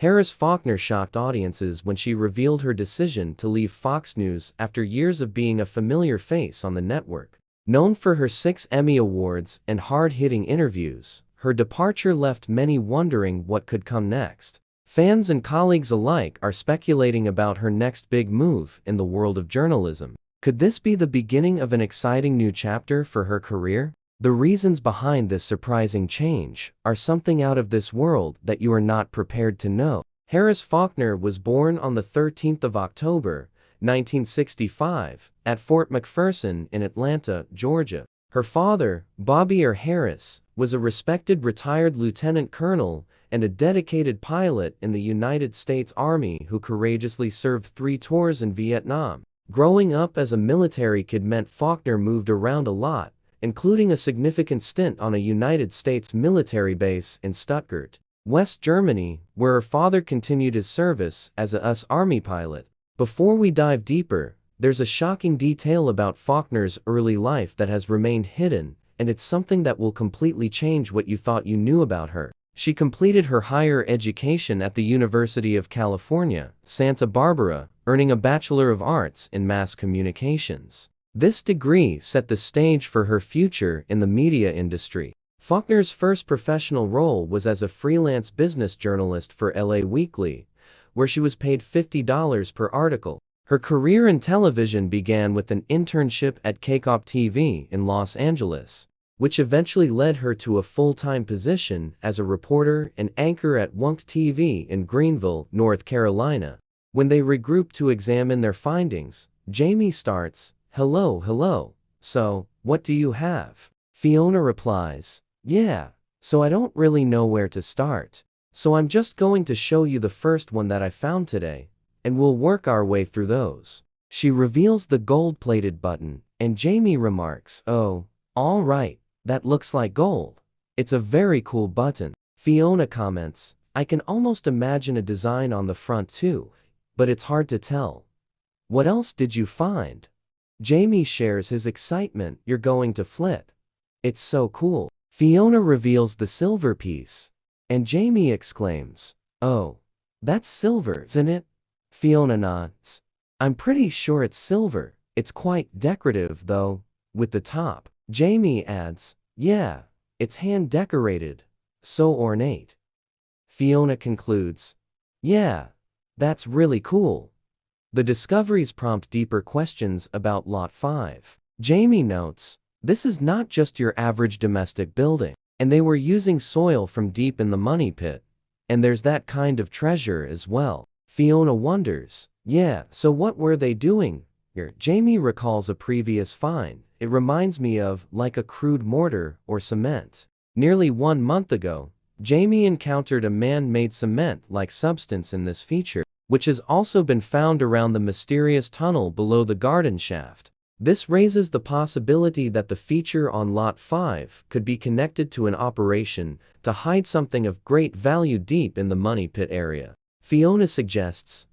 Harris Faulkner shocked audiences when she revealed her decision to leave Fox News after years of being a familiar face on the network. Known for her 6 Emmy Awards and hard-hitting interviews, her departure left many wondering what could come next. Fans and colleagues alike are speculating about her next big move in the world of journalism. Could this be the beginning of an exciting new chapter for her career? The reasons behind this surprising change are something out of this world that you are not prepared to know. Harris Faulkner was born on the 13th of October, 1965, at Fort McPherson in Atlanta, Georgia. Her father, Bobby Harris, was a respected retired lieutenant colonel and a dedicated pilot in the United States Army who courageously served 3 tours in Vietnam. Growing up as a military kid meant Faulkner moved around a lot, including a significant stint on a United States military base in Stuttgart, West Germany, where her father continued his service as a US Army pilot. Before we dive deeper, there's a shocking detail about Faulkner's early life that has remained hidden, and it's something that will completely change what you thought you knew about her. She completed her higher education at the University of California, Santa Barbara, earning a Bachelor of Arts in Mass Communications. This degree set the stage for her future in the media industry. Faulkner's first professional role was as a freelance business journalist for LA Weekly, where she was paid $50 per article. Her career in television began with an internship at KCOP-TV in Los Angeles, which eventually led her to a full-time position as a reporter and anchor at WNCT-TV in Greenville, North Carolina. When they regroup to examine their findings, Jamie starts, hello, so, what do you have? Fiona replies, yeah, so I don't really know where to start. So I'm just going to show you the first one that I found today, and we'll work our way through those. She reveals the gold-plated button, and Jamie remarks, oh, all right, that looks like gold. It's a very cool button. Fiona comments, I can almost imagine a design on the front too, but it's hard to tell. What else did you find? Jamie shares his excitement, you're going to flip. It's so cool. Fiona reveals the silver piece, and Jamie exclaims, oh, that's silver, isn't it? Fiona nods. I'm pretty sure it's silver. It's quite decorative though, with the top. Jamie adds, yeah, it's hand decorated, so ornate. Fiona concludes, yeah, that's really cool. The discoveries prompt deeper questions about Lot 5. Jamie notes, this is not just your average domestic building, and they were using soil from deep in the money pit, and there's that kind of treasure as well. Fiona wonders, yeah, so what were they doing here? Jamie recalls a previous find. It reminds me of, like a crude mortar or cement. Nearly 1 month ago, Jamie encountered a man-made cement-like substance in this feature, which has also been found around the mysterious tunnel below the garden shaft. This raises the possibility that the feature on Lot 5 could be connected to an operation to hide something of great value deep in the money pit area. Fiona suggests,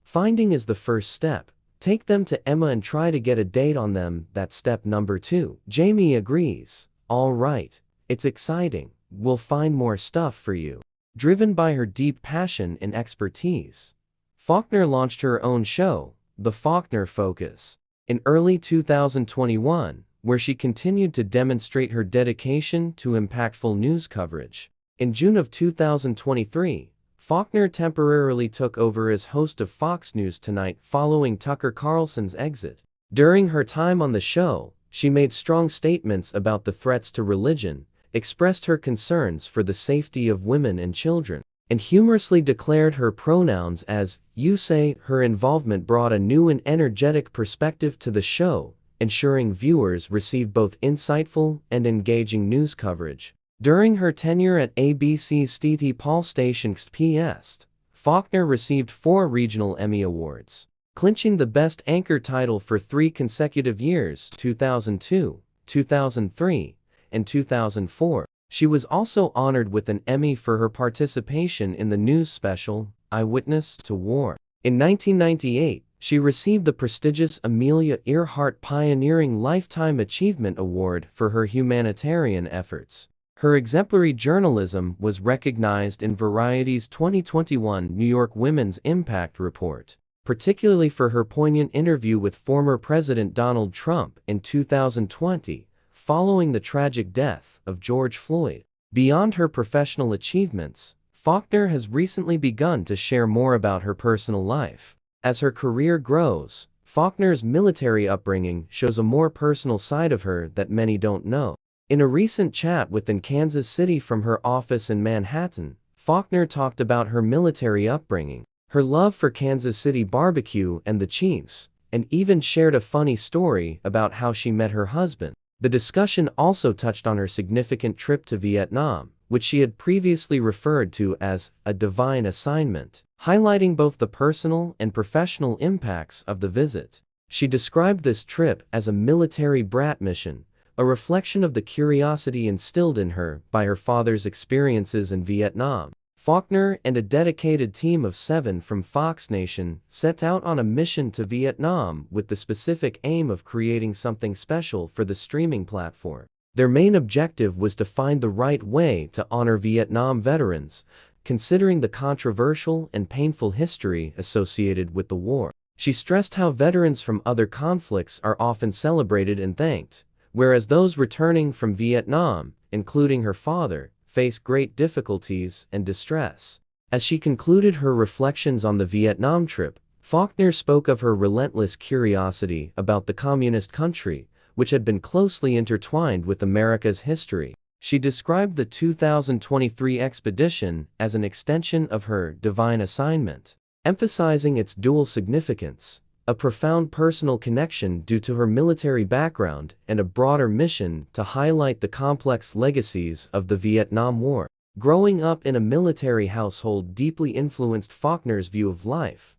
finding is the first step. Take them to Emma and try to get a date on them, that's step number 2. Jamie agrees, all right, it's exciting, we'll find more stuff for you. Driven by her deep passion and expertise, Faulkner launched her own show, The Faulkner Focus, in early 2021, where she continued to demonstrate her dedication to impactful news coverage. In June of 2023, Faulkner temporarily took over as host of Fox News Tonight following Tucker Carlson's exit. During her time on the show, she made strong statements about the threats to religion, expressed her concerns for the safety of women and children, and humorously declared her pronouns as you say. Her involvement brought a new and energetic perspective to the show, ensuring viewers received both insightful and engaging news coverage. During her tenure at ABC's St. Paul station KCOP-TV, Faulkner received 4 regional Emmy Awards, clinching the Best Anchor title for 3 consecutive years, 2002, 2003, and 2004. She was also honored with an Emmy for her participation in the news special, Eyewitness to War. In 1998, she received the prestigious Amelia Earhart Pioneering Lifetime Achievement Award for her humanitarian efforts. Her exemplary journalism was recognized in Variety's 2021 New York Women's Impact Report, particularly for her poignant interview with former President Donald Trump in 2020, following the tragic death of George Floyd. Beyond her professional achievements, Faulkner has recently begun to share more about her personal life. As her career grows, Faulkner's military upbringing shows a more personal side of her that many don't know. In a recent chat within Kansas City from her office in Manhattan, Faulkner talked about her military upbringing, her love for Kansas City barbecue and the Chiefs, and even shared a funny story about how she met her husband. The discussion also touched on her significant trip to Vietnam, which she had previously referred to as a divine assignment, highlighting both the personal and professional impacts of the visit. She described this trip as a military brat mission, a reflection of the curiosity instilled in her by her father's experiences in Vietnam. Faulkner and a dedicated team of 7 from Fox Nation set out on a mission to Vietnam with the specific aim of creating something special for the streaming platform. Their main objective was to find the right way to honor Vietnam veterans, considering the controversial and painful history associated with the war. She stressed how veterans from other conflicts are often celebrated and thanked, whereas those returning from Vietnam, including her father, face great difficulties and distress. As she concluded her reflections on the Vietnam trip, Faulkner spoke of her relentless curiosity about the communist country, which had been closely intertwined with America's history. She described the 2023 expedition as an extension of her divine assignment, emphasizing its dual significance: a profound personal connection due to her military background and a broader mission to highlight the complex legacies of the Vietnam War. Growing up in a military household deeply influenced Faulkner's view of life,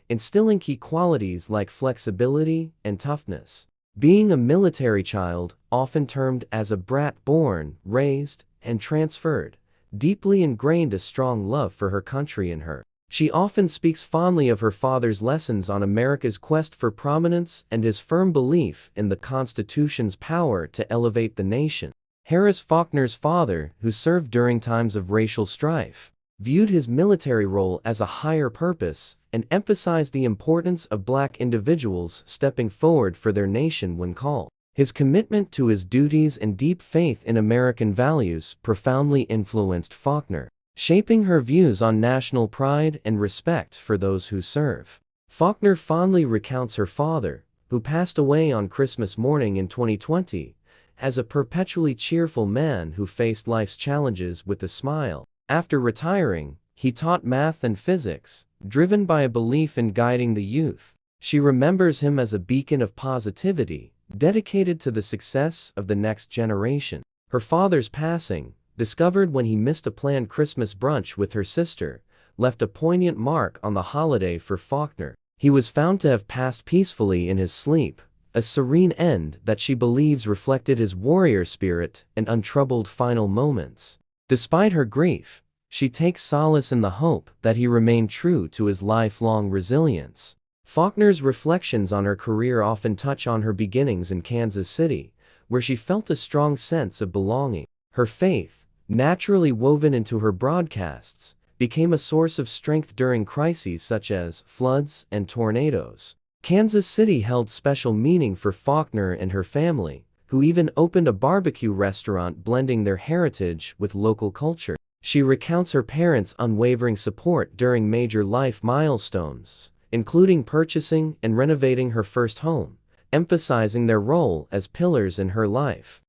instilling key qualities like flexibility and toughness. Being a military child, often termed as a brat, born, raised, and transferred, deeply ingrained a strong love for her country in her. She often speaks fondly of her father's lessons on America's quest for prominence and his firm belief in the Constitution's power to elevate the nation. Harris Faulkner's father, who served during times of racial strife, viewed his military role as a higher purpose and emphasized the importance of Black individuals stepping forward for their nation when called. His commitment to his duties and deep faith in American values profoundly influenced Faulkner, shaping her views on national pride and respect for those who serve. Faulkner fondly recounts her father, who passed away on Christmas morning in 2020, as a perpetually cheerful man who faced life's challenges with a smile. After retiring, he taught math and physics, driven by a belief in guiding the youth. She remembers him as a beacon of positivity, dedicated to the success of the next generation. Her father's passing, discovered when he missed a planned Christmas brunch with her sister, left a poignant mark on the holiday for Faulkner. He was found to have passed peacefully in his sleep, a serene end that she believes reflected his warrior spirit and untroubled final moments. Despite her grief, she takes solace in the hope that he remained true to his lifelong resilience. Faulkner's reflections on her career often touch on her beginnings in Kansas City, where she felt a strong sense of belonging. Her faith, naturally woven into her broadcasts, became a source of strength during crises such as floods and tornadoes. Kansas City held special meaning for Faulkner and her family, who even opened a barbecue restaurant blending their heritage with local culture. She recounts her parents' unwavering support during major life milestones, including purchasing and renovating her first home, emphasizing their role as pillars in her life.